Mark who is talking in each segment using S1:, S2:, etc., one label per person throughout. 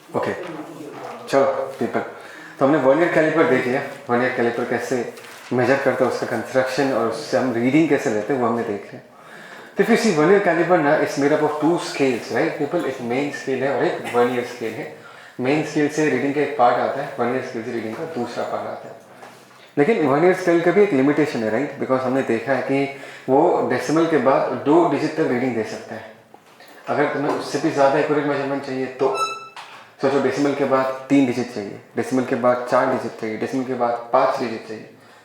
S1: Okay चलो people, तो हमने वर्नियर कैलिपर देख लिया। वर्नियर कैलिपर कैसे मेजर करते हैं, उसका कंस्ट्रक्शन और उससे हम रीडिंग कैसे लेते हैं वो हमने देख लिया। तो फिर सी वर्नियर कैलिपर ना it's made up of two scales, right people. एक मेन स्केल है और एक वर्नियर स्केल है। मेन स्केल से रीडिंग का एक पार्ट आता है, वर्नियर स्केल से रीडिंग का दूसरा पार्ट आता है। लेकिन वर्नियर स्केल का भी एक लिमिटेशन है, राइट, बिकॉज हमने देखा है कि वो डेसिमल के बाद 2 डिजिट तक रीडिंग दे सकता है। अगर तुम्हें उससे भी ज़्यादा एक्यूरेट मेजरमेंट चाहिए तो सोचो, डेसिमल के बाद 3 डिजिट चाहिए, डेसिमल के बाद 4 डिजिट चाहिए, डेसिमल के बाद 5 डिजिट चाहिए,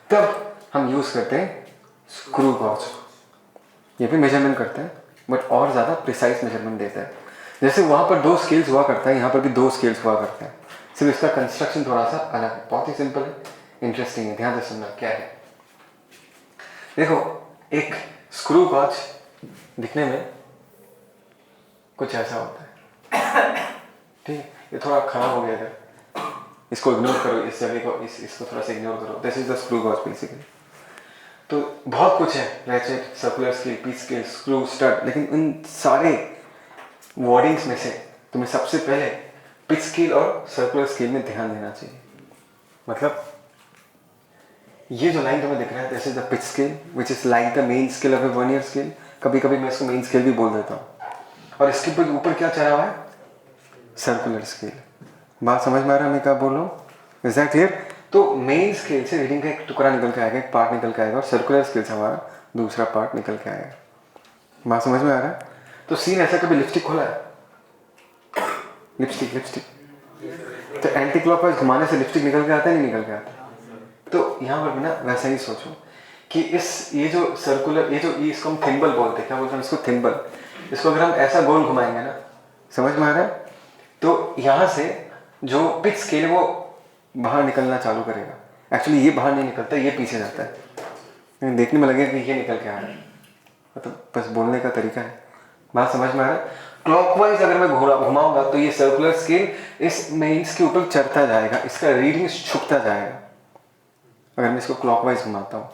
S1: तब हम यूज़ करते हैं स्क्रू गॉज। ये भी मेजरमेंट करते हैं बट और ज़्यादा प्रिसाइज मेजरमेंट देता है। जैसे वहाँ पर 2 स्केल्स हुआ करता है, यहाँ पर भी 2 स्केल्स हुआ करता है, सिर्फ इसका कंस्ट्रक्शन थोड़ा सा अलग है। बहुत ही सिंपल है, इंटरेस्टिंग है, ध्यान से सुनना क्या है। देखो, एक स्क्रू गॉज दिखने में कुछ ऐसा होता है, ठीक है। ये थोड़ा खराब हो गया था, इसको इग्नोर करो, इस जगह को इसको थोड़ा सा इग्नोर करो। This is the screw gauge basically. तो बहुत कुछ है, ratchet, circular scale, pitch scale, screw, stud, लेकिन इन सारे वर्डिंग्स में से तुम्हें सबसे पहले पिच स्केल और सर्कुलर स्केल में ध्यान देना चाहिए। मतलब ये जो लाइन तुम्हें दिख रहा है, this is the pitch scale which is like the main scale of a vernier scale. कभी कभी मैं इसको मेन स्केल भी बोल देता हूँ। और इसके ऊपर क्या चढ़ा हुआ है? Circular scale. बात समझ में आ रहा है मैं क्या बोल रहा हूँ? Is that clear? तो मेन स्केल से रीडिंग का एक टुकड़ा निकल के आएगा, एक पार्ट निकल के आएगा, और सर्कुलर स्केल से हमारा दूसरा पार्ट निकल के आएगा। बात समझ में आ रहा है? तो सीन ऐसा, कभी लिपस्टिक खोला है? लिपस्टिक तो एंटी क्लॉकवाइज घुमाने से लिपस्टिक निकल के आता है, नहीं निकल के आता? तो यहाँ पर भी ना वैसा ही सोचो कि ये जो सर्कुलर, ये इसको हम थिम्बल बोलते हैं। क्या बोलते हैं इसको? थिम्बल। इसको अगर हम ऐसा गोल घुमाएंगे ना, समझ में आ रहा है, तो यहाँ से जो पिच स्केल वो बाहर निकलना चालू करेगा। एक्चुअली ये बाहर नहीं निकलता, ये पीछे जाता है, लेकिन देखने में लगेगा कि ये निकल के आ रहा है। मतलब बस बोलने का तरीका है। बात समझ में आ रहा है? क्लॉकवाइज अगर मैं घुमाऊंगा तो ये सर्कुलर स्केल इस मेंस के ऊपर चढ़ता जाएगा, इसका रीडिंग छुपता जाएगा। अगर मैं इसको क्लॉकवाइज घुमाता हूँ,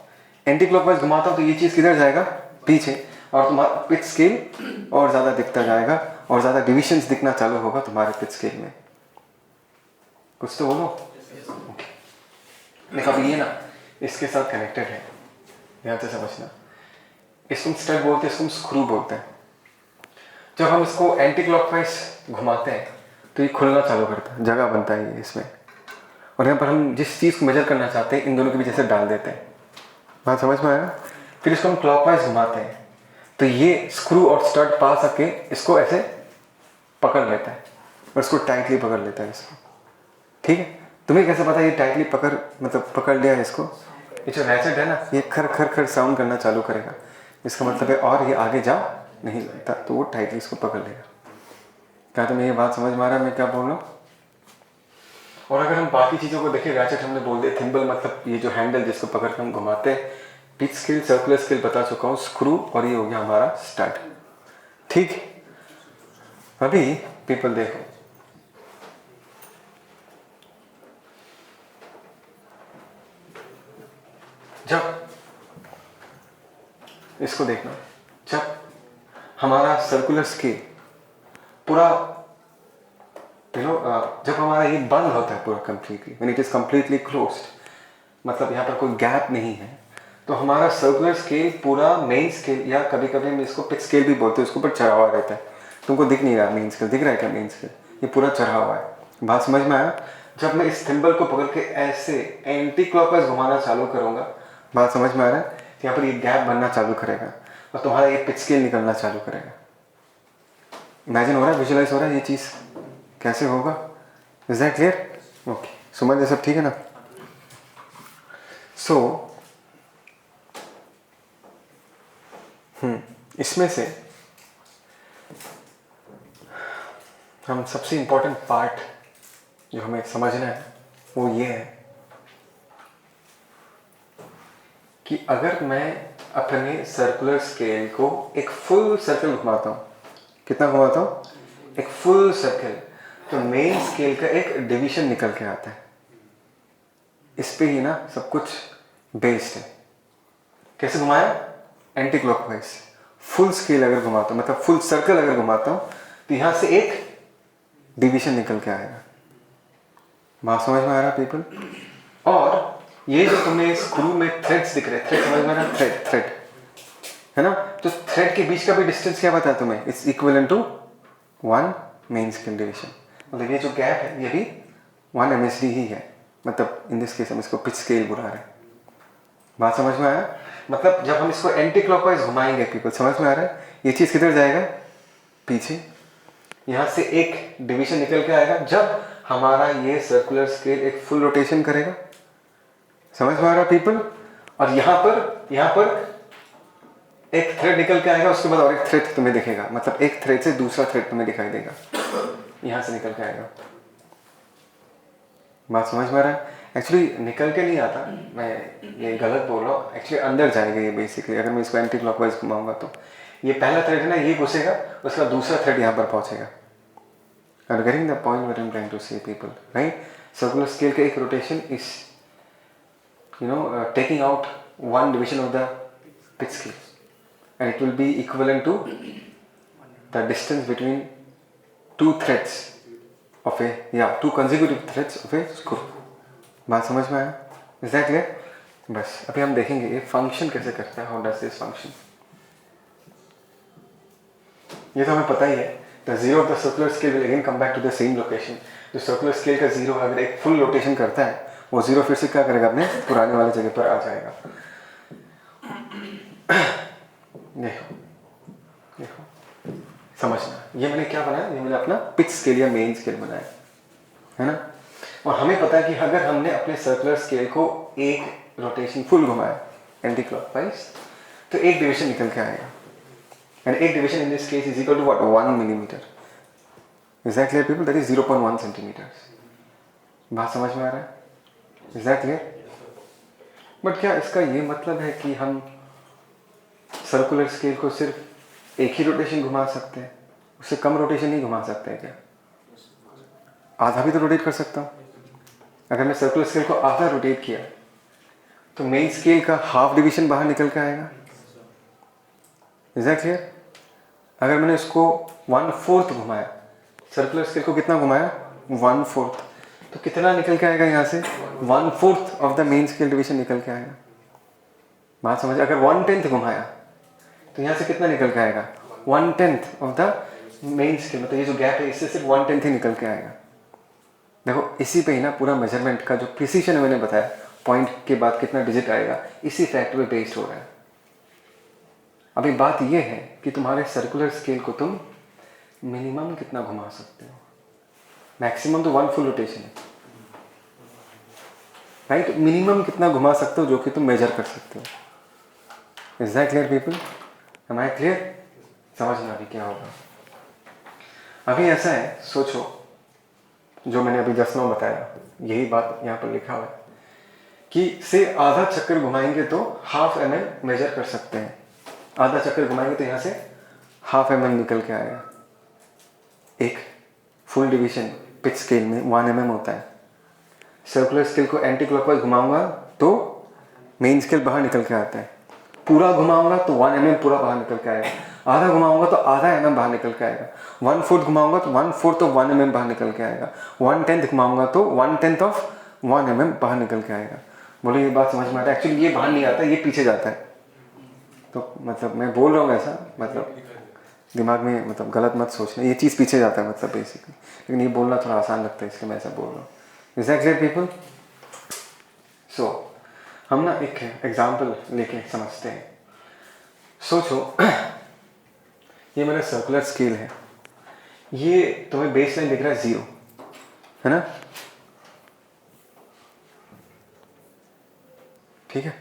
S1: एंटी क्लॉकवाइज घुमाता हूँ, तो ये चीज़ किधर जाएगा? पीछे। और तुम्हारा पिच स्केल और ज़्यादा दिखता जाएगा और ज़्यादा डिविजन्स दिखना चालू होगा तुम्हारे पिच स्केल में। कुछ तो बोलो। देखो, अब ये ना इसके साथ कनेक्टेड है, ध्यान से समझना। इसको हम स्टड बोलते हैं, इसको हम स्क्रू बोलते हैं। जब हम इसको एंटी क्लॉकवाइज घुमाते हैं तो ये खुलना चालू करता है, जगह बनता है ये इसमें, और यहाँ पर हम जिस चीज़ को मेजर करना चाहते हैं इन दोनों के बीच ऐसे डाल देते हैं। बात समझ में आया? फिर इसको हम क्लॉकवाइज घुमाते हैं तो ये स्क्रू और स्टड पास आके इसको ऐसे पकड़ लेता है और इसको टाइटली पकड़ लेता है इसको, ठीक है। तुम्हें कैसे पता ये टाइटली पकड़ लिया है इसको? ये जो रैचेट है ना, ये खर खर खर साउंड करना चालू करेगा, इसका मतलब है और ये आगे जा नहीं लगता, तो वो टाइटली इसको पकड़ लेगा। क्या तुम्हें ये बात समझ में आ रहा है मैं क्या बोल रहा हूँ? और अगर हम बाकी चीज़ों को देखें, रैचेट हमने बोल दिया, थिम्बल मतलब ये जो हैंडल जिसको पकड़ के हम घुमाते हैं, पिच स्केल, सर्कुलर स्केल बता चुका हूँ, स्क्रू, और ये हो गया हमारा स्टड, ठीक। अभी पीपल देखो, जब इसको देखना, जब हमारा सर्कुलर स्केल पूरा जब हमारा ये बंद होता है पूरा completely, when it is completely closed, मतलब यहाँ पर कोई गैप नहीं है, तो हमारा सर्कुलर स्केल पूरा मेन स्केल, या कभी कभी हम इसको पिच स्केल भी बोलते हैं, उसके ऊपर चढ़ा हुआ रहता है। तुमको दिख नहीं रहा मेन स्केल, दिख रहा है क्या मेन स्केल? ये पूरा चढ़ा हुआ है। बात समझ में आया? जब मैं इस थिम्बल को पकड़ के ऐसे एंटी क्लॉकवाइज घुमाना चालू करूँगा, बात समझ में आ रहा है, तो यहाँ पर ये गैप बनना चालू करेगा और तुम्हारा ये पिच स्केल निकलना चालू करेगा। इमेजिन हो रहा है, विजुअलाइज हो रहा है ये चीज़ कैसे होगा? Is that clear? ओके, समझ ये सब ठीक है ना? सो इसमें से हम सबसे इंपॉर्टेंट पार्ट जो हमें समझना है वो ये है कि अगर मैं अपने सर्कुलर स्केल को एक फुल सर्कल घुमाता हूँ, कितना घुमाता हूँ? एक फुल सर्कल, तो मेन स्केल का एक डिवीजन निकल के आता है। इस पे ही ना सब कुछ बेस्ड है। कैसे घुमाया? Anti clockwise. फुल स्केल अगर घुमाता हूँ, मतलब फुल सर्कल अगर घुमाता हूँ, तो यहाँ से एक डिवीजन निकल के आएगा। बात समझ में आ रहा पीपल? और ये जो तुम्हें स्क्रू में थ्रेड्स दिख रहे हैं, थ्रेड समझ में आ रहा? थ्रेड है ना? तो थ्रेड के बीच का भी डिस्टेंस क्या बताया तुम्हें? It's equivalent to 1 main scale division. मतलब ये जो गैप है ये भी 1 MSD ही है। मतलब इन दिस केस हम इसको पिच स्केल बुला रहे हैं। बात समझ में आया? मतलब जब हम इसको एंटी क्लॉकवाइज घुमाएंगे पीपल, समझ में आ रहा है? ये चीज़ किधर जाएगा? पीछे। यहाँ से एक डिवीजन निकल के आएगा जब हमारा ये सर्कुलर स्केल एक फुल रोटेशन करेगा। समझ में आ रहा पीपल? और यहाँ पर एक थ्रेड निकल के आएगा, उसके बाद और एक थ्रेड तुम्हें दिखेगा। मतलब एक थ्रेड से दूसरा थ्रेड तुम्हें दिखाई देगा, यहाँ से निकल के आएगा। बात समझ में आ रहा है? एक्चुअली निकल के नहीं आता, मैं ये गलत बोल रहा हूँ। एक्चुअली अंदर जाएगा ये बेसिकली। अगर मैं इसको एंटी क्लॉकवाइज घुमाऊंगा तो ये पहला थ्रेड है ना, ये घुसेगा, उसका दूसरा थ्रेड यहाँ पर पहुँचेगा। Are you getting the point what I'm trying to say people, right? Circular scale का एक rotation is taking out one division of the pitch scale, and it will be equivalent to the distance between two threads of two consecutive threads of a screw. बात समझ में आया? Is that clear? बस अभी हम देखेंगे ये function कैसे करता है, how does this function. ये तो हमें पता ही है। The zero of the circular scale will again come back to the same location. जो circular scale का zero अगर एक full rotation करता है, वो zero फिर से क्या करेगा? अपने पुराने वाले जगह पर आ जाएगा। देखो समझना, ये मैंने क्या बनाया? ये मैंने अपना पिच स्केल या मेन स्केल बनाया है ना। और हमें पता है कि अगर हमने अपने सर्कुलर स्केल को एक रोटेशन फुल घुमाया एंटी क्लॉकवाइज, तो एक डिवीजन निकल के आएगा। And एक division in this case is equal to what? 1 millimeter. Is that clear people? That is 0.1 centimeters. बात समझ में आ रहा है? Is that clear? But क्या इसका ये मतलब है कि हम सर्कुलर स्केल को सिर्फ एक ही रोटेशन घुमा सकते हैं, उससे कम रोटेशन नहीं घुमा सकते हैं क्या? आधा भी तो रोटेट कर सकता हूँ। अगर मैं सर्कुलर स्केल को आधा रोटेट किया तो मेन स्केल का हाफ डिवीजन बाहर निकल के आएगा। Is that clear? अगर मैंने इसको 1/4 घुमाया, सर्कुलर स्केल को कितना घुमाया? 1/4, तो कितना निकल के आएगा यहाँ से? 1/4 of the main scale division निकल के आएगा। बात समझ? अगर 1/10 घुमाया तो यहाँ से कितना निकल के आएगा? 1/10 ऑफ द मेन स्केल। मतलब ये जो गैप है इससे सिर्फ 1/10 ही निकल के आएगा। देखो इसी पे ही ना पूरा मेजरमेंट का जो प्रिसीजन मैंने बताया, पॉइंट के बाद कितना डिजिट आएगा, इसी फैक्ट पे बेस्ड हो रहा है। अभी बात यह है कि तुम्हारे सर्कुलर स्केल को तुम मिनिमम कितना घुमा सकते हो? मैक्सिमम तो 1 फुल रोटेशन है, राइट? मिनिमम कितना घुमा सकते हो जो कि तुम मेजर कर सकते हो। Is that clear people? Am I clear? समझना अभी क्या होगा। अभी ऐसा है, सोचो जो मैंने अभी जस्ट नाउ बताया, यही बात यहाँ पर लिखा हुआ है कि से आधा चक्कर घुमाएंगे तो 1/2 mm मेजर कर सकते हैं। आधा चक्कर घुमाएंगे तो यहाँ से 1/2 mm निकल के आएगा। एक फुल डिवीजन पिच स्केल में 1 mm होता है। सर्कुलर स्केल को एंटी क्लॉकवाइज घुमाऊंगा तो मेन स्केल बाहर निकल के आता है। पूरा घुमाऊंगा तो 1 mm पूरा बाहर निकल के आएगा। आधा घुमाऊंगा तो आधा mm बाहर निकल के आएगा। 1/4 घुमाऊंगा तो 1/4 ऑफ 1 mm बाहर निकल के आएगा। 1/10 घुमाऊंगा तो 1/10 ऑफ 1 mm बाहर निकल के आएगा। बोलो ये बात समझ में आता है? एक्चुअली ये बाहर नहीं आता, ये पीछे जाता है। तो मतलब मैं बोल रहा हूँ ऐसा, मतलब दिमाग में मतलब गलत मत सोचना, ये चीज़ पीछे जाता है मतलब बेसिकली। लेकिन ये बोलना थोड़ा आसान लगता है इसलिए मैं ऐसा बोल रहा हूँ। Is that clear people? So हम ना एक एग्जाम्पल लेके समझते हैं। सोचो ये मेरा सर्कुलर स्केल है, ये तुम्हें बेस लाइन दिख रहा है 0, है ना? ठीक है,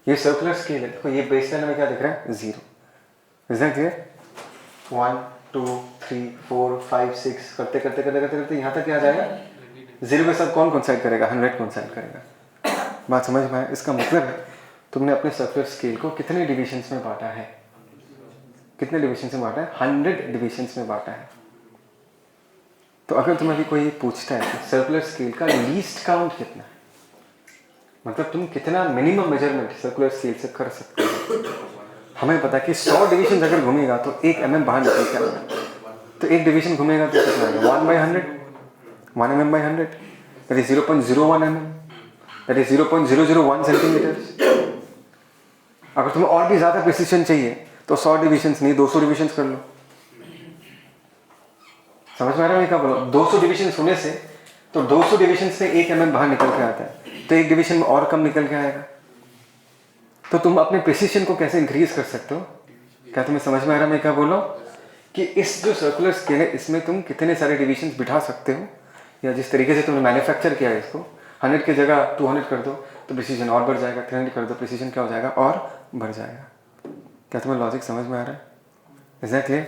S1: ये सर्कुलर स्केल है। देखो ये बेस लाइन में क्या दिख रहा है? 0। Is that clear? 1 2 3 4 5 6 करते करते करते करते करते यहाँ तक क्या आ जाएगा? 0 के साथ कौन कोइंसाइड करेगा? 100 कोइंसाइड करेगा। बात समझ में आया? इसका मतलब है तुमने अपने सर्कुलर स्केल को कितने डिविजन्स में बांटा है? कितने डिविजन्स में बांटा है? 100 डिविजन्स में बांटा है। तो अगर तुम्हें अभी कोई पूछता है कि सर्कुलर स्केल का लीस्ट काउंट कितना है, मतलब तुम कितना मिनिमम मेजरमेंट सर्कुलर स्केल से कर सकते हो, हमें पता है कि 100 डिविजन अगर घूमेगा तो 1 mm बाहर निकल के आएगा। तो एक डिवीजन घूमेगा तो कितना आएगा 1/100, 1 mm/100, that is 0.01 mm, that is 0.001 centimetre. अगर तुम्हें और भी ज़्यादा प्रिसीजन चाहिए तो 100 डिविजन्स नहीं 200 डिविजन्स कर लो। समझ में आ रहा है क्या बोलो? 200 डिविजन्स होने से तो 200 डिविजन्स से 1 mm बाहर निकल के आता है, तो एक डिवीजन में और कम निकल के आएगा। तो तुम अपने प्रिसीजन को कैसे इंक्रीज कर सकते हो? क्या तुम्हें समझ में आ रहा है मैं क्या बोल रहा हूँ? कि इस जो सर्कुलर स्केल है इसमें तुम कितने सारे डिविजन्स बिठा सकते हो, या जिस तरीके से तुमने मैन्युफैक्चर किया है इसको 100 की जगह 200 कर दो तो प्रिसीजन और बढ़ जाएगा, 300 कर दो प्रिसीजन क्या हो जाएगा और बढ़ जाएगा। क्या तुम्हें लॉजिक समझ में आ रहा है? Is that clear?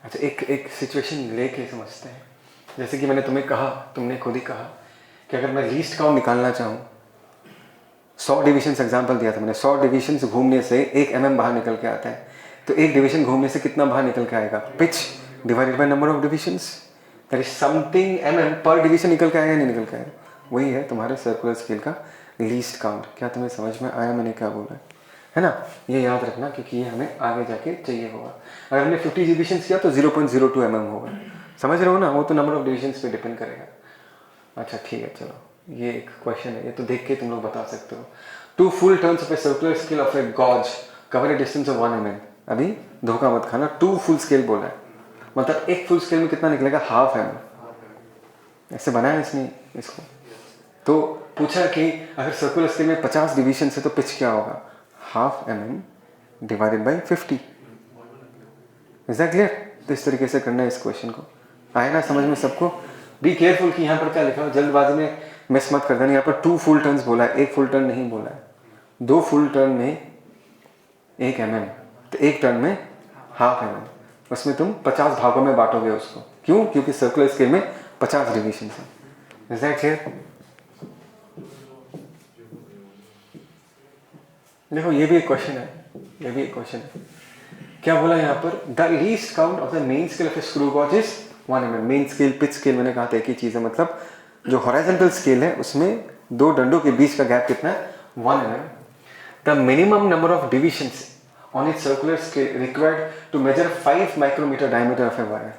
S1: अच्छा, एक सिचुएशन लेके समझते हैं। जैसे कि मैंने तुम्हें कहा, तुमने खुद ही कहा कि अगर मैं लीस्ट काउंट निकालना चाहूँ, 100 डिविजन्स एग्जाम्पल दिया था मैंने, 100 डिविजन्स घूमने से 1 mm बाहर निकल के आता है, तो एक डिवीजन घूमने से कितना बाहर निकल के आएगा? Pitch divided by number of divisions, that is something mm पर डिवीजन निकल के आएगा नहीं निकल के आएगा? वही है तुम्हारे सर्कुलर स्केल का लीस्ट काउंट। क्या तुम्हें समझ में आया मैंने क्या बोला है ना? ये याद रखना क्योंकि ये हमें आगे जाके चाहिए होगा। अगर हमने 50 डिविजन्स किया तो 0.02 mm होगा, समझ रहे हो ना? वो तो नंबर ऑफ डिविजन्स पे डिपेंड करेगा। अच्छा ठीक है, चलो ये एक क्वेश्चन है, ये तो देख के तुम लोग बता सकते हो। 2 full turns of a circular scale of a gauge cover a distance of 1 mm। अभी धोखा मत खाना, 2 full scale बोला है, मतलब एक फुल स्केल में कितना निकलेगा? 1/2 mm। ऐसे बनाया इसने इसको। तो पूछा कि अगर सर्कुलर स्केल में 50 डिवीजन है तो पिच क्या होगा? 1/2 mm divided by 50। Is that clear? तो इस तरीके से करना है इस क्वेश्चन को। आए ना समझ में सबको? बी केयरफुल कि यहाँ पर क्या लिखा हो, जल्दबाजी में मिस मत कर देना। यहाँ पर 2 full टर्न्स बोला है, 1 full टर्न नहीं बोला है। 2 full टर्न में 1 mm, तो एक टर्न में 1/2 mm, उसमें तुम 50 भागों में बांटोगे उसको। क्यों? क्योंकि सर्कुलर स्केल में 50 डिवीजन है। Is that clear? देखो ये भी एक क्वेश्चन है, ये भी एक क्वेश्चन है। क्या बोला यहाँ पर? The least count of the main scale of a screw gauge is 1 mm। Main scale pitch scale मैंने कहा था एक ही चीज है, मतलब जो हॉरिजॉन्टल स्केल है उसमें 2 डंडों के बीच का गैप कितना है? 1 mm। The minimum number of divisions on its circular scale required to measure 5 micrometer diameter of a wire।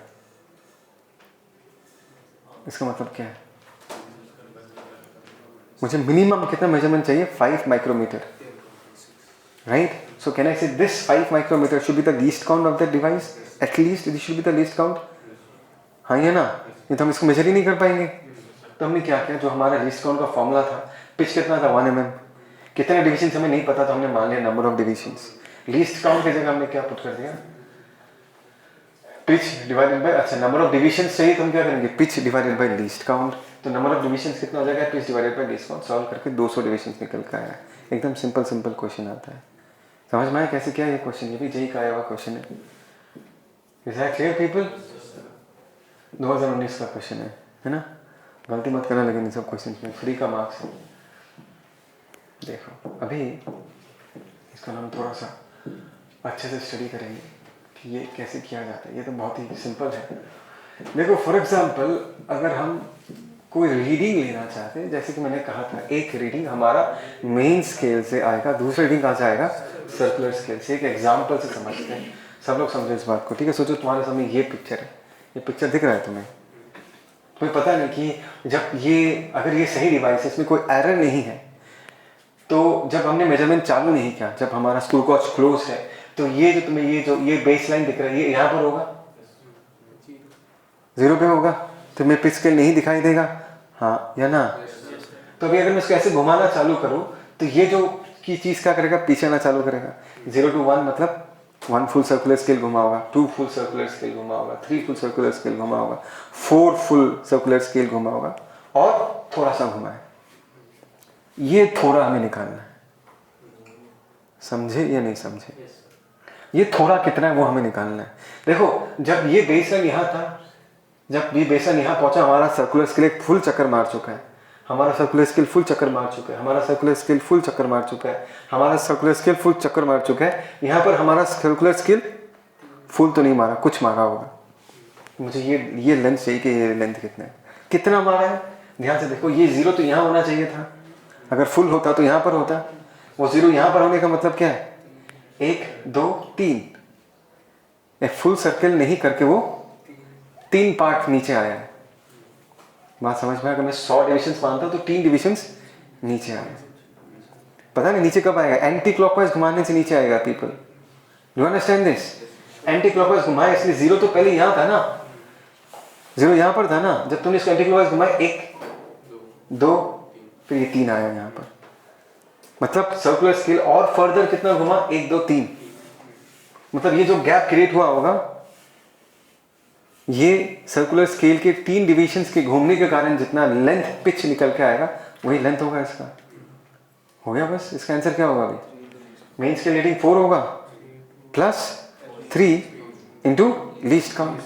S1: इसका मतलब क्या है? मुझे मिनिमम कितना मेजरमेंट चाहिए? 5 micrometre, right? So can I say this 5 micrometre should be the least count of the device? At least this should be the least count. हाँ या ना? ये तो हम इसको मेजर ही नहीं कर पाएंगे। तो हमने क्या किया, जो हमारा लीस्ट काउंट का फॉर्मूला था, पिच कितना था? 1 mm। कितने डिविजन हमें नहीं पता, तो हमने मान लिया number of divisions. Least count की जगह हमने क्या पुट कर दिया? पिच डिवाइडेड बाय, अच्छा नंबर ऑफ डिविजन्स चाहिए तो हम क्या करेंगे? Pitch divided by least count. तो नंबर ऑफ डिविजन्स कितना हो जाएगा? Pitch divided by least count. Solve करके 200 डिविजन्स निकल कर आया। एकदम सिंपल सिंपल क्वेश्चन आता है। समझ में आया कैसे क्या ये क्वेश्चन? ये भी जेई का आया हुआ क्वेश्चन है। Is that clear people? 2019 का क्वेश्चन है ना? गलती मत करना लेकिन इन सब क्वेश्चन में फ्री का मार्क्स है। देखो अभी इसका नाम थोड़ा सा अच्छे से स्टडी करेंगे कि ये कैसे किया जाता है। ये तो बहुत ही सिंपल है। देखो फॉर एग्जांपल अगर हम कोई रीडिंग लेना चाहते हैं, जैसे कि मैंने कहा था एक रीडिंग हमारा मेन स्केल से आएगा, दूसरा रीडिंग कहाँ से आएगा? सर्कुलर स्केल से। एक एग्जांपल से समझते हैं, सब लोग समझो इस बात को, ठीक है? सोचो तुम्हारे सामने ये पिक्चर है, ये पिक्चर दिख रहा है तुम्हें पता नहीं कि जब ये अगर ये सही डिवाइस है, इसमें कोई एरर नहीं है, तो जब हमने मेजरमेंट चालू नहीं किया, जब हमारा स्क्रू गॉज क्लोज है, तो ये जो तुम्हें ये बेस लाइन दिख रहा है, ये यहाँ पर होगा, 0 पे होगा, तो मैं पिच स्केल नहीं दिखाई देगा, हाँ या ना? तो अभी अगर मैं इसको ऐसे घुमाना चालू करूँ तो ये जो की चीज़ क्या करेगा? पीछे आना चालू करेगा। 0 to 1 मतलब 1 फुल सर्कुलर स्केल घुमा होगा, 2 फुल सर्कुलर स्केल घुमा होगा, 3 फुल सर्कुलर स्केल घुमा होगा, 4 फुल सर्कुलर स्केल घुमा होगा और थोड़ा सा घुमा है। ये थोड़ा हमें निकालना है, समझे या नहीं समझे? ये थोड़ा कितना है वो हमें निकालना है। देखो जब ये बेसन यहाँ था, जब ये बेसन यहाँ पहुंचा, हमारा सर्कुलर स्केल एक फुल चक्कर मार चुका है, हमारा सर्कुलर स्केल फुल चक्कर मार चुका है, हमारा सर्कुलर स्केल फुल चक्कर मार चुका है, हमारा सर्कुलर स्केल फुल चक्कर मार चुका है। यहाँ पर हमारा सर्कुलर स्केल फुल तो नहीं मारा, कुछ मारा होगा। मुझे ये लेंथ चाहिए कि ये लेंथ कितना मारा है। ध्यान से देखो, ये 0 तो यहाँ होना चाहिए था, अगर फुल होता तो यहाँ पर होता। वो 0 यहाँ पर होने का मतलब क्या है? 1 2 3, एक फुल सर्कल नहीं करके वो 3 पार्ट नीचे आया है। बात समझ में, अगर मैं 100 डिविजन्स मानता हूँ तो 3 डिविजन्स नीचे आए। पता नहीं नीचे कब आएगा, एंटी क्लॉकवाइज घुमाने से नीचे आएगा people. You understand this? Anti clockwise घुमाया इसलिए 0 तो पहले यहाँ था ना, 0 यहाँ पर था ना, जब तुमने इसको एंटी क्लॉकवाइज घुमाया 1 2 फिर ये 3 आया यहाँ पर। मतलब सर्कुलर स्केल और फर्दर कितना घुमा, 1 2 3। मतलब ये जो गैप क्रिएट हुआ होगा, ये सर्कुलर स्केल के 3 डिविजन्स के घूमने के कारण जितना लेंथ पिच निकल के आएगा वही लेंथ होगा इसका। हो गया बस। इसका आंसर क्या होगा अभी? मेन स्केल रीडिंग 4 होगा प्लस 3 इंटू लीस्ट काउंट।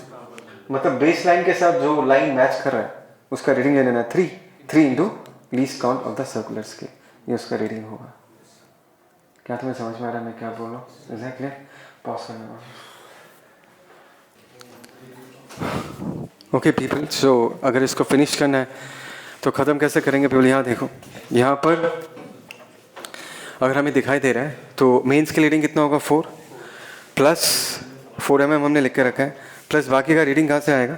S1: मतलब बेस लाइन के साथ जो लाइन मैच कर रहा है उसका रीडिंग ले लेना 3 into least count of the circular scale, ये उसका रीडिंग होगा। क्या तुम्हें समझ में आ रहा है मैं क्या बोल रहा हूँ? Is that clear? पॉज करना। ओके पीपल, सो अगर इसको फिनिश करना है तो ख़त्म कैसे करेंगे पीपल? यहाँ देखो, यहाँ पर अगर हमें दिखाई दे रहा है तो मेन स्केल रीडिंग कितना होगा 4 प्लस 4 mm हमने लिख के रखा है, प्लस बाकी का रीडिंग कहाँ से आएगा?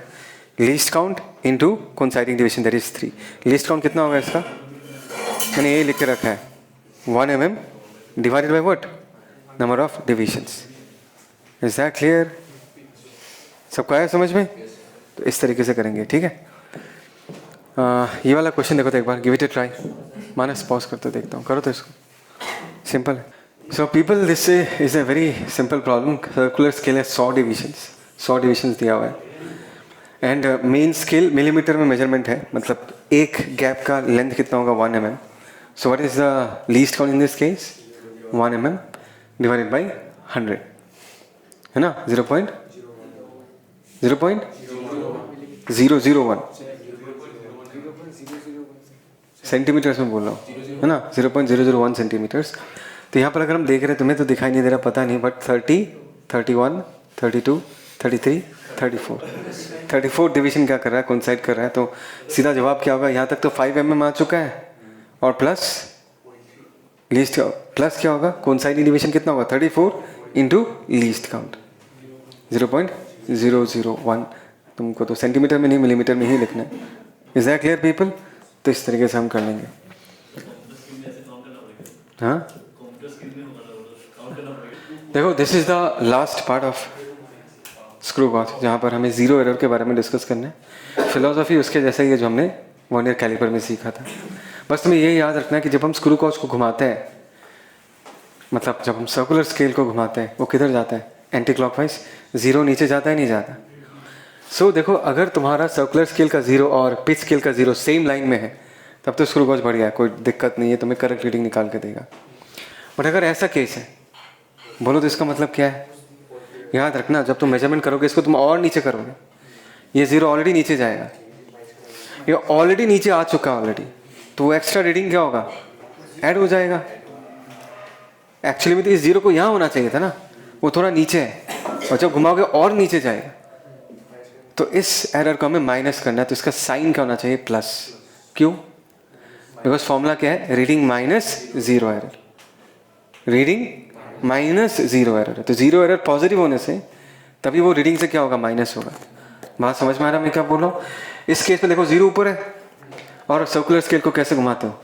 S1: Least count into coinciding division, that is 3। Least count कितना होगा इसका? मैंने ये लिख के रखा है 1 mm divided by what? Number of divisions. Is that clear? सबको आया समझ में? तो इस तरीके से करेंगे, ठीक है। ये वाला क्वेश्चन देखो तो एक बार, give it a try. Manas pause करते देखता हूँ, करो तो इसको। सिंपल है। So people, this is a very simple problem. Circular scale है 100 डिविजन्स दिया हुआ है एंड मेन स्केल मिलीमीटर में मेजरमेंट है, मतलब एक गैप का लेंथ कितना होगा 1 mm। So what is the least count in this case? 1 mm divided by 100, है ना? 0.001 सेंटीमीटर्स में बोल रहा हूँ, है ना? 0.001 सेंटीमीटर्स। तो यहाँ पर अगर हम देख रहे हैं, तुम्हें तो दिखाई नहीं दे रहा, पता नहीं, बट 30, 31, 32, 33, 34 डिवीजन क्या कर रहा है? कोइंसाइड कर रहा है। तो सीधा जवाब क्या होगा? यहाँ तक तो 5 mm आ चुका है और प्लस लीस्ट प्लस क्या होगा? कोइंसाइडिंग डिवीजन कितना होगा? 34 इंटू लीस्ट काउंट 0.001। तुमको तो सेंटीमीटर में नहीं मिलीमीटर में ही लिखना है। Is that clear people? तो इस तरीके से हम कर लेंगे। हाँ देखो, this is the last part of screw gauge, जहाँ पर हमें जीरो एरर के बारे में डिस्कस करना है। फिलोसफी उसके जैसा ही है जो हमने वर्नियर कैलिपर में सीखा था। बस तुम्हें ये याद रखना है कि जब हम स्क्रू गॉज को घुमाते हैं, मतलब जब हम सर्कुलर स्केल को घुमाते हैं, वो किधर जाता है? Anti clockwise. 0 नीचे जाता है, नहीं जाता? सो देखो, अगर तुम्हारा सर्कुलर स्केल का 0 और पिच स्केल का 0 सेम लाइन में है तब तो स्क्रू गॉज बढ़िया है, कोई दिक्कत नहीं है, तुम्हें करेक्ट रीडिंग निकाल के देगा। बट अगर ऐसा केस है, बोलो तो इसका मतलब क्या है? याद रखना, जब तुम मेजरमेंट करोगे इसको तुम और नीचे करोगे, ये 0 ऑलरेडी नीचे जाएगा, ये ऑलरेडी नीचे आ चुका है ऑलरेडी, तो वो एक्स्ट्रा रीडिंग क्या होगा? ऐड हो जाएगा। एक्चुअली में तो इस 0 को यहाँ होना चाहिए था ना, वो थोड़ा नीचे है, और जब घुमाओगे और नीचे जाएगा। तो इस एरर को हमें माइनस करना है, तो इसका साइन क्या होना चाहिए? प्लस। क्यों? बिकॉज फॉर्मूला क्या है? Reading minus 0 error, reading minus 0 error है। तो 0 एरर पॉजिटिव होने से तभी वो रीडिंग से क्या होगा? माइनस होगा। बात समझ में आ रहा है मैं क्या बोल रहा हूँ? इस केस में देखो 0 ऊपर है और सर्कुलर स्केल को कैसे घुमाते हो?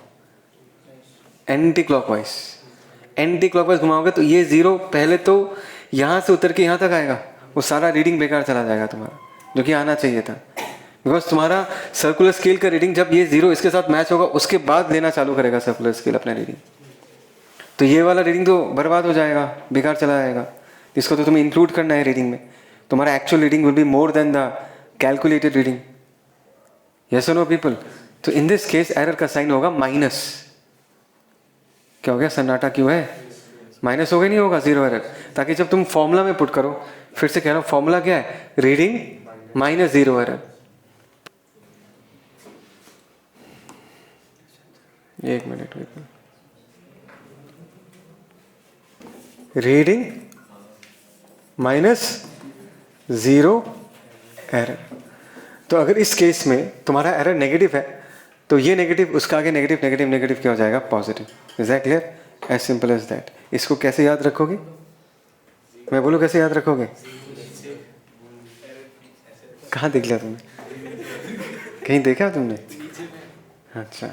S1: Anti clockwise. एंटी क्लॉकवाइज घुमाओगे तो ये 0 पहले तो यहाँ से उतर के यहाँ तक आएगा, वो सारा रीडिंग बेकार चला जाएगा तुम्हारा, जो कि आना चाहिए था। बिकॉज तुम्हारा सर्कुलर स्केल का रीडिंग जब ये 0 इसके साथ मैच होगा उसके बाद लेना चालू करेगा सर्कुलर स्केल अपना रीडिंग, तो ये वाला रीडिंग तो बर्बाद हो जाएगा, बेकार चला जाएगा। इसको तो तुम्हें इंक्लूड करना है रीडिंग में। तुम्हारा actual reading will be more than the calculated reading. Yes और नो पीपल? तो इन दिस केस एरर का साइन होगा माइनस। क्या हो गया? सन्नाटा क्यों है? माइनस होगा नहीं होगा 0 एरर, ताकि जब तुम फॉर्मूला में पुट करो, फिर से कह रहा हूँ फॉर्मूला क्या है? Reading minus 0 error. एक minute people, reading minus 0 error. तो अगर इस केस में तुम्हारा एरर नेगेटिव है तो ये नेगेटिव उसका आगे नेगेटिव नेगेटिव नेगेटिव क्या हो जाएगा? Positive. Is that clear? As simple as that. इसको कैसे याद रखोगे? मैं बोलूँ कैसे याद रखोगे? कहाँ देख लिया तुमने? कहीं देखा तुमने? अच्छा,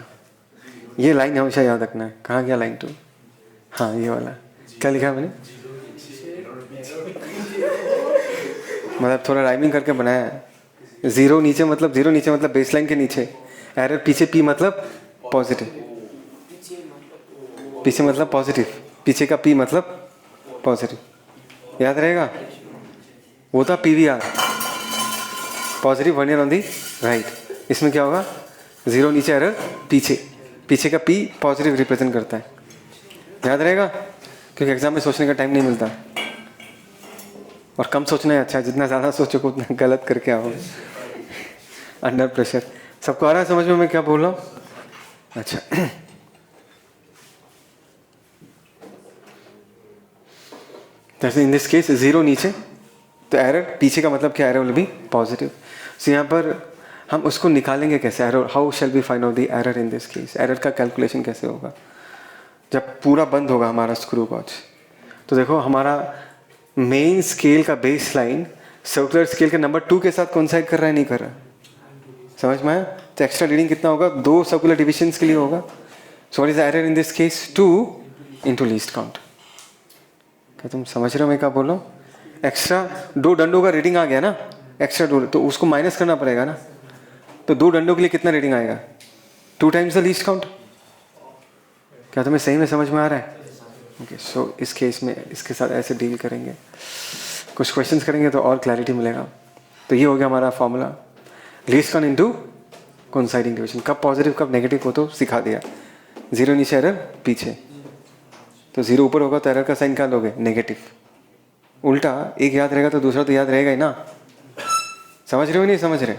S1: ये लाइन हमेशा याद रखना है। कहाँ गया लाइन 2? हाँ ये वाला। क्या लिखा है मैंने? मतलब थोड़ा राइमिंग करके बनाया है। जीरो नीचे मतलब बेसलाइन के नीचे, एरर पीछे, पी मतलब पॉजिटिव, पीछे मतलब पॉजिटिव, पीछे का पी मतलब पॉजिटिव, याद रहेगा? वो था PVR, positive vernier on the right. इसमें क्या होगा? जीरो नीचे, एरर पीछे, पीछे का पी पॉजिटिव रिप्रेजेंट करता है, याद रहेगा? क्योंकि एग्जाम में सोचने का टाइम नहीं मिलता, और कम सोचना है अच्छा, जितना ज़्यादा सोचोगे उतना गलत करके आओगे अंडर प्रेशर। सबको आ रहा है समझ में मैं क्या बोल रहा हूँ? अच्छा जैसे इन दिस केस जीरो नीचे, तो एरर पीछे का मतलब क्या? Error will be positive. सो यहाँ पर हम उसको निकालेंगे कैसे? Error, how shall be find out the error in this case? Error का कैलकुलेशन कैसे होगा जब पूरा बंद होगा हमारा स्क्रू गॉज? तो देखो, हमारा मेन स्केल का बेस लाइन सर्कुलर स्केल के नंबर 2 के साथ कोइंसाइड कर रहा है, नहीं कर रहा? समझ में आया? तो एक्स्ट्रा रीडिंग कितना होगा? 2 सर्कुलर डिविजन्स के लिए होगा। So what is error in this case? 2 into least count. क्या तुम समझ रहे हो मैं क्या बोल रहा हूँ? एक्स्ट्रा 2 डंडों का रीडिंग आ गया ना, एक्स्ट्रा 2, तो उसको माइनस करना पड़ेगा ना। तो 2 डंडों के लिए कितना रीडिंग आएगा? 2 टाइम्स द लीस्ट काउंट। क्या तुम्हें सही में समझ में आ रहा है? ओके, सो इस केस में इसके साथ ऐसे डील करेंगे, कुछ क्वेश्चंस करेंगे तो और क्लैरिटी मिलेगा। तो ये हो गया हमारा formula, least count into coinciding division. कब पॉजिटिव कब नेगेटिव हो तो सिखा दिया। जीरो नीचे, एरर पीछे, तो जीरो ऊपर होगा तो एरर का साइन क्या लोगे? नेगेटिव। उल्टा एक याद रहेगा तो दूसरा तो याद रहेगा ही ना। समझ रहे हो नहीं समझ रहे?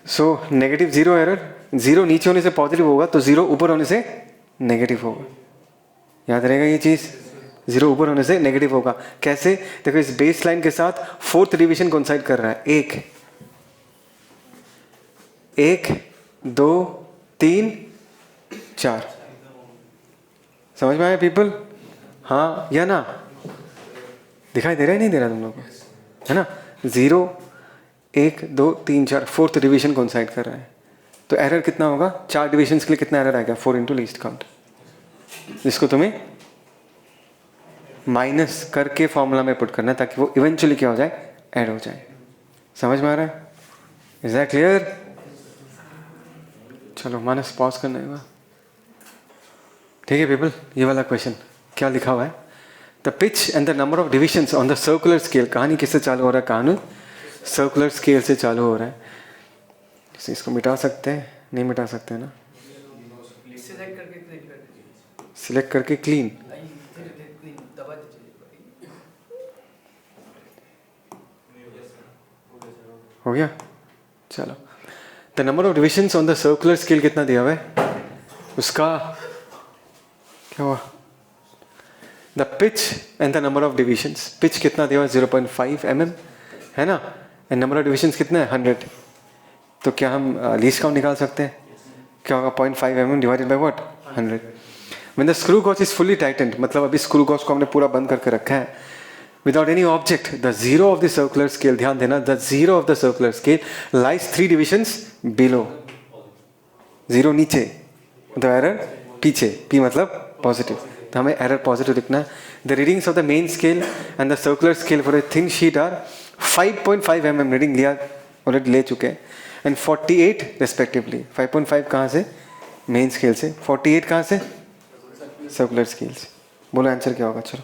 S1: So negative zero error, zero नीचे होने से पॉजिटिव होगा तो जीरो ऊपर होने से नेगेटिव होगा, याद रहेगा ये चीज? जीरो ऊपर होने से नेगेटिव होगा। कैसे? देखो, इस बेस लाइन के साथ 4th डिवीजन कोइंसाइड कर रहा है। 1 2 3 4। समझ में आया पीपल? हाँ या ना? दिखाई दे रहा है नहीं दे रहा तुम लोग को? है ना? 0 1 2 3 4 4th डिवीजन कोइंसाइड कर रहा है, तो एरर कितना होगा? 4 डिविजन्स के लिए कितना एरर आएगा? 4 इंटू लीस्ट काउंट, जिसको तुम्हें माइनस करके फॉर्मूला में पुट करना है ताकि वो इवेंचुअली क्या हो जाए? ऐड हो जाए। समझ में आ रहा है? Is that clear? चलो माइनस पॉज करना होगा, ठीक है पीपल? ये वाला क्वेश्चन क्या लिखा हुआ है? The pitch and the number of divisions on the circular scale. कहानी किससे चालू हो रहा है? कहानी सर्कुलर स्केल से चालू हो रहा है। इसको मिटा सकते हैं? नहीं मिटा सकते ना? सिलेक्ट करके क्लीन। हो गया? चलो, the number of divisions on the circular scale कितना दिया हुआ है? उसका क्या हुआ? The pitch and the number of divisions. Pitch कितना दिया हुआ है? 0.5 mm है ना? एंड नंबर ऑफ डिविजन्स कितना है? 100। तो क्या हम लीस्ट काउंट निकाल सकते हैं? क्या होगा? 0.5 mm divided by what? 100। When the screw gauge is fully tightened, मतलब अभी स्क्रू गॉज को हमने पूरा बंद करके रखा है, without any object, the zero of the circular scale, ध्यान देना, the zero of the circular scale lies 3 divisions below. Zero नीचे तो एरर पीछे, पी मतलब पॉजिटिव, तो हमें एरर पॉजिटिव लिखना है। The readings of the main scale and the circular scale for a thin sheet are 5.5 mm reading लिया, already ले चुके हैं, एंड 48 रेस्पेक्टिवली। 5.5 कहाँ से? मेन स्केल से। 48 कहाँ से? सर्कुलर स्केल से। बोलो आंसर क्या होगा? चलो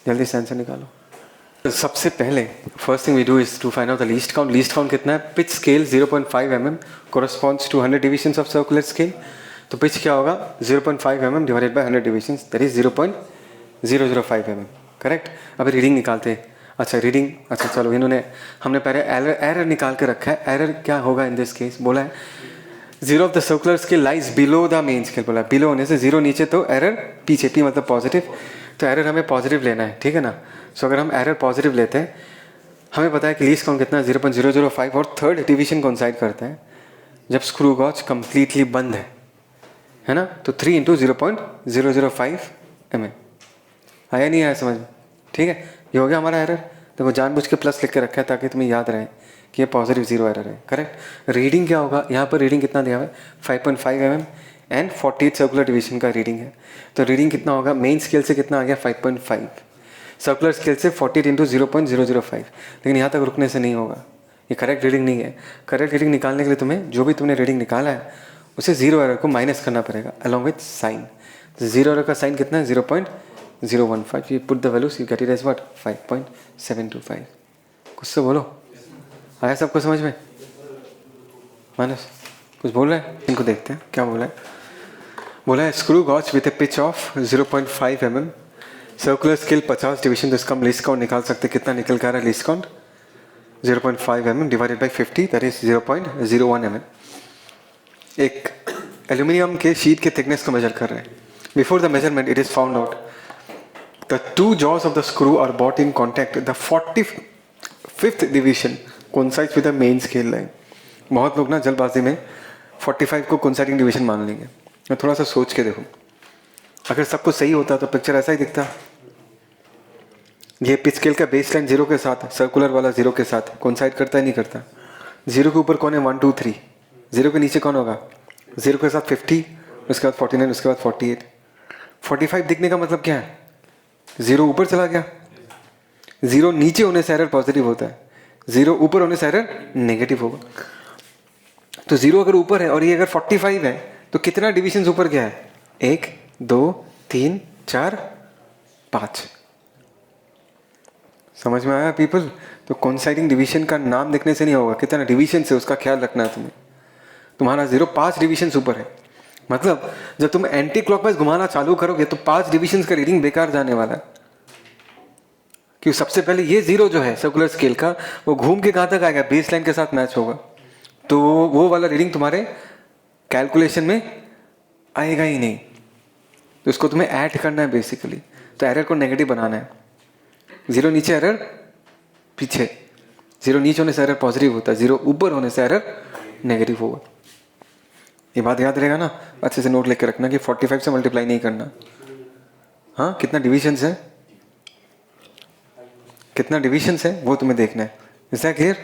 S1: जल्दी से आंसर निकालो। सबसे पहले first thing we do is to find out the least count. Least count कितना है? Pitch scale 0.5 mm corresponds to 100 divisions of circular scale. तो पिच क्या होगा? 0.5 mm divided by 100 divisions, that is 0.005 mm। Correct? अभी reading निकालते हैं। अच्छा reading, अच्छा चलो, इन्होंने हमने पहले एरर निकाल के रखा है। एरर क्या होगा इन दिस केस? बोला है zero of the circular scale lies below the main scale. बोला बिलो होने से जीरो नीचे तो एरर पीछे, पी मतलब पॉजिटिव, तो एरर हमें पॉजिटिव लेना है, ठीक है ना? सो अगर हम एरर पॉजिटिव लेते हैं, हमें पता है कि लीस्ट काउंट कितना है? 0.005, और 3rd डिवीजन कोइंसाइड करते हैं जब स्क्रू गॉज कंप्लीटली बंद है ना? तो 3 इंटू 0.005 mm। आया नहीं आया समझ में? ठीक है, ये हो गया हमारा एरर। देखो जानबूझ के प्लस लिख के रखा है ताकि तुम्हें याद रहे कि ये पॉजिटिव जीरो एरर है, करेक्ट। रीडिंग क्या होगा, यहाँ पर रीडिंग कितना दिया हुआ है 5.5 mm एंड 48 सर्कुलर डिवीजन का रीडिंग है। तो रीडिंग कितना होगा, मेन स्केल से कितना आ गया 5.5, सर्कुलर स्केल से 40 इंटू 0.005। लेकिन यहाँ तक रुकने से नहीं होगा, ये करेक्ट रीडिंग नहीं है। करेक्ट रीडिंग निकालने के लिए तुम्हें जो भी तुमने रीडिंग निकाला है उसे जीरो एरर को माइनस करना पड़ेगा अलॉन्ग विथ साइन। तो जीरो एरर का साइन कितना है 0.015। You put the values, you get it as what 5.725। कुछ से बोलो, आया सबको समझ में? मानस कुछ बोल रहा है, इनको देखते हैं क्या बोला है। बोला है screw gauge with a pitch of 0.5 mm, circular scale 50 division. तो इसका हम लीस्ट काउंट निकाल सकते हैं, कितना निकल कर आ रहा है least count 0.5 mm divided by 50, that is 0.01 mm। एक एल्यूमिनियम के शीट के थिकनेस को मेजर कर रहे हैं। Before the measurement it is found out the two jaws of the screw are both in contact, the 45th division coincides with the main scale line. बहुत लोग ना जल्दबाजी में 45 को कोइंसाइडिंग डिवीजन मान लेंगे। मैं थोड़ा सा सोच के देखो, अगर सब कुछ सही होता तो पिक्चर ऐसा ही दिखता। ये पिच स्केल का बेस लाइन 0 के साथ, सर्कुलर वाला 0 के साथ कोइंसाइड करता है नहीं करता? 0 के ऊपर कौन है 1 2 3, 0 के नीचे कौन होगा? 0 के साथ 50, उसके बाद 49, उसके बाद 48। 45 दिखने का मतलब क्या है? 0 ऊपर चला गया। 0 नीचे होने से एरर पॉजिटिव होता है, 0 ऊपर होने से एरर नेगेटिव होगा। तो 0 अगर ऊपर है और ये अगर 45 है तो कितना डिविजन ऊपर गया है? 1 2 3 4 5। समझ में आया पीपल? तो कोइंसाइडिंग डिवीजन का नाम देखने से नहीं होगा, कितना डिवीजन से उसका ख्याल रखना है तुम्हें। तुम्हारा 0 5 डिवीजन ऊपर है, मतलब जब तुम एंटी क्लॉकवाइज घुमाना चालू करोगे तो 5 डिवीजन का रीडिंग बेकार जाने वाला है। क्योंकि सबसे पहले ये 0 जो है सर्कुलर स्केल का, वो घूम के कहां तक आएगा? बेस लाइन के साथ मैच होगा, तो वो वाला रीडिंग तुम्हारे कैलकुलेशन में आएगा ही नहीं। तो इसको तुम्हें ऐड करना है बेसिकली। तो एरर को नेगेटिव बनाना है। 0 नीचे एरर पीछे, 0 नीचे होने से एरर पॉजिटिव होता है, 0 ऊपर होने से एरर नेगेटिव होगा। ये बात याद रहेगा ना, अच्छे से नोट लेकर रखना कि 45 से मल्टीप्लाई नहीं करना। हाँ, कितना डिविजन्स है, कितना डिविजन्स है वो तुम्हें देखना है। Is that clear?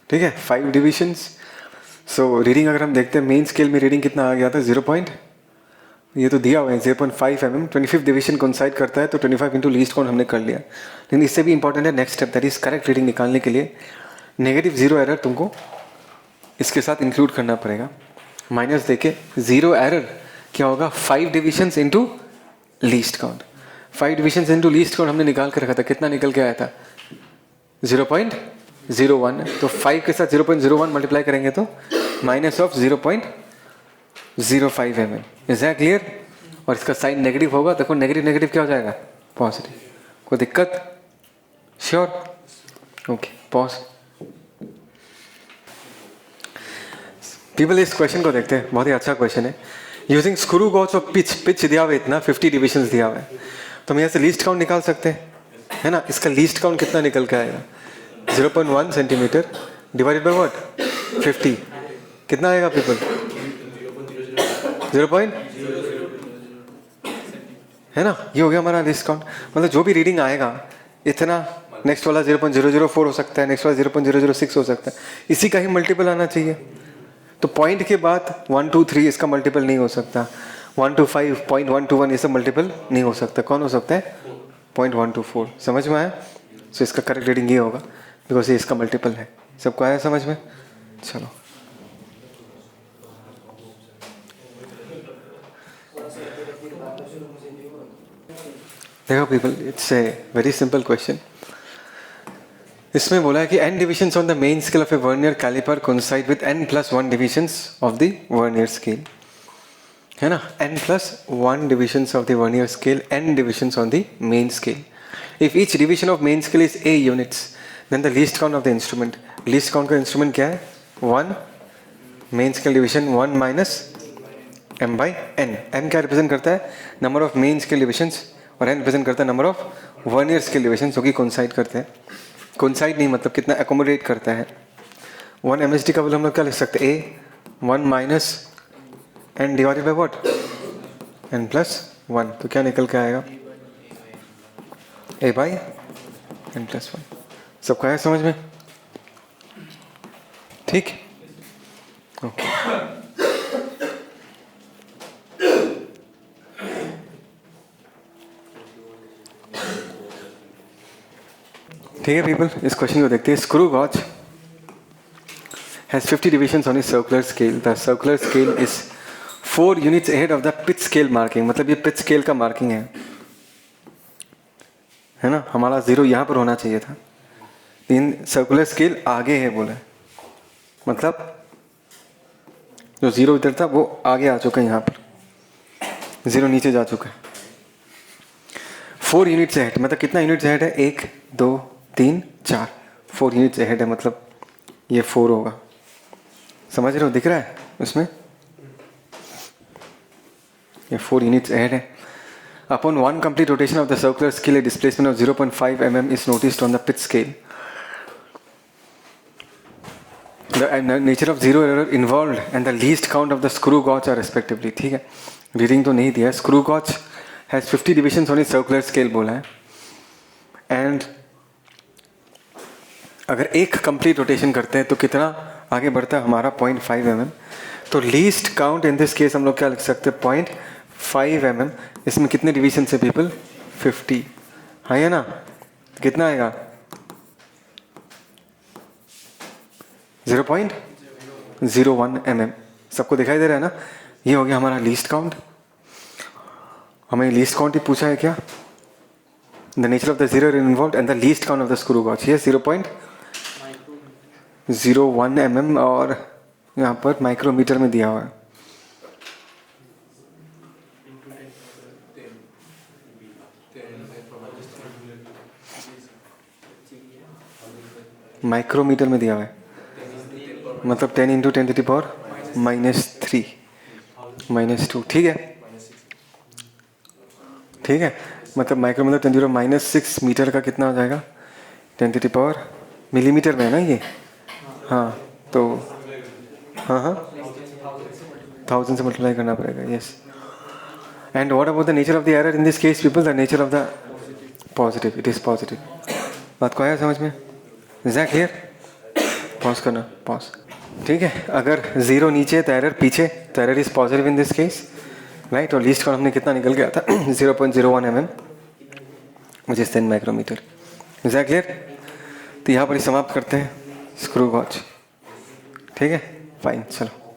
S1: ठीक है, 5 डिविजन्स। सो रीडिंग अगर हम देखते हैं मेन स्केल में रीडिंग कितना आ गया था 0. ये तो दिया हुआ है 0.5 mm। 25th डिवीजन कोइंसाइड करता है तो 25 इंटू लीस्ट काउंट हमने कर लिया। लेकिन इससे भी इंपॉर्टेंट है next step, that is correct reading निकालने के लिए नेगेटिव 0 एरर तुमको इसके साथ इंक्लूड करना पड़ेगा। माइनस देके 0 एरर क्या होगा 5 divisions into least count. 5 divisions into least count हमने निकाल कर रखा था, कितना निकल के आया था 0.01। तो 5 के साथ 0.01 मल्टीप्लाई करेंगे तो minus of 0.05 mm। Is that clear? और इसका साइन नेगेटिव होगा, देखो नेगेटिव नेगेटिव क्या हो जाएगा पॉजिटिव। कोई दिक्कत? श्योर? Okay, pause. पीपल इस क्वेश्चन को देखते हैं, बहुत ही अच्छा क्वेश्चन है। यूजिंग स्क्रू गॉच और पिच दिया हुआ इतना 50 डिविजन्स दिया हुआ है, तो हम यहाँ से लीस्ट काउंट निकाल सकते हैं, है ना। इसका लीस्ट काउंट कितना निकल के आएगा 0.1 सेंटीमीटर डिवाइडेड बाई व्हाट 50, कितना आएगा पीपल 0. है ना, ये हो गया हमारा लीस्ट काउंट। मतलब जो भी रीडिंग आएगा इतना, नेक्स्ट वाला 0.004 हो सकता है, नेक्स्ट वाला 0.006 हो सकता है, इसी का ही मल्टीपल आना चाहिए। तो पॉइंट के बाद 1 2 3 इसका मल्टीपल नहीं हो सकता, 1 2 5 0.121 ये सब मल्टीपल नहीं हो सकता। कौन हो सकता है 0.124। समझ में आया? सो इसका करेक्ट रीडिंग ये होगा बिकॉज ये इसका मल्टीपल है। सबको आया समझ में? चलो देखो people, it's a very simple question. इसमें बोला है कि n divisions on the main scale of a vernier caliper coincide with n+1 divisions of the vernier scale, है ना। n+1 divisions of the vernier scale, n divisions on the main scale. If each division of main scale is a units then the least count of the instrument. Least count का instrument क्या है 1, main scale division 1 minus m by n। m क्या represent करता है number of main scale divisions और n represent करता है number of vernier scale division, जो कि कोइंसाइड करते हैं। कोइंसाइड नहीं मतलब कितना एकोमोडेट करता है। 1 MSD का वैल्यू हम लोग क्या लिख सकते हैं a 1 minus n divided by what n+1, तो क्या निकल के आएगा a/n+1। सबको आया समझ में? ठीक, ओके। ठीक है पीपल, इस क्वेश्चन को देखते हैं। Screw gauge has 50 divisions on his circular scale. The circular scale is 4 units ahead of the pitch scale marking. मतलब ये pitch scale का marking है ना? हमारा 0 यहाँ पर होना चाहिए था, लेकिन सर्कुलर स्केल आगे है बोला, मतलब जो 0 इधर था वो आगे आ चुका है, यहाँ पर 0 नीचे जा चुका है। 4 यूनिट्स अहेड, मतलब कितना यूनिट्स अहेड है? 1 2 3 4, 4 यूनिट्स अहेड है, मतलब ये 4 होगा। समझ रहे हो? दिख रहा है उसमें, ये 4 यूनिट्स अहेड है। Upon one complete rotation of the circular scale, a displacement of 0.5 mm is noticed on the pitch scale. The nature of zero error involved and the least count of the screw gauge are respectively. ठीक है, reading तो नहीं दिया है। Screw gauge has 50 divisions on its circular scale बोला है, and अगर एक कंप्लीट रोटेशन करते हैं तो कितना आगे बढ़ता है हमारा? 0.5 mm। तो least count in this case हम लोग क्या लिख सकते हैं? 0.5 mm। इसमें कितने डिवीजन से पीपल? 50, हाँ है ना? कितना आएगा? 0.01 mm। सबको दिखाई दे रहा है ना? ये हो गया हमारा लीस्ट काउंट। हमें लीस्ट काउंट ही पूछा है क्या? The nature of the zero involved and the least count of the screw gauge. ये 0.01 mm, और यहाँ पर माइक्रोमीटर में दिया हुआ है। माइक्रोमीटर में दिया हुआ है, मतलब 10 × 10⁻³ -2। ठीक है, ठीक है, मतलब माइक्रोमीटर 10⁻⁻6 मीटर का कितना हो जाएगा? 10⁻, मिलीमीटर में है ना ये? हाँ, तो हाँ 1000 से मल्टीप्लाई करना पड़ेगा। Yes, and what about the nature of the error in this case people? The nature of the positive, it is positive. बात को आया समझ में? Is that clear? पॉज करना, पॉज। ठीक है, अगर 0 नीचे है तो एरर पीछे, तो error is positive in this case, right. और लीस्ट काउंट हमने कितना निकल गया था? 0.01 mm, which is 10 micrometer. Is that clear? तो यहाँ पर ही समाप्त करते हैं स्क्रू गॉज। ठीक है, फाइन, चलो।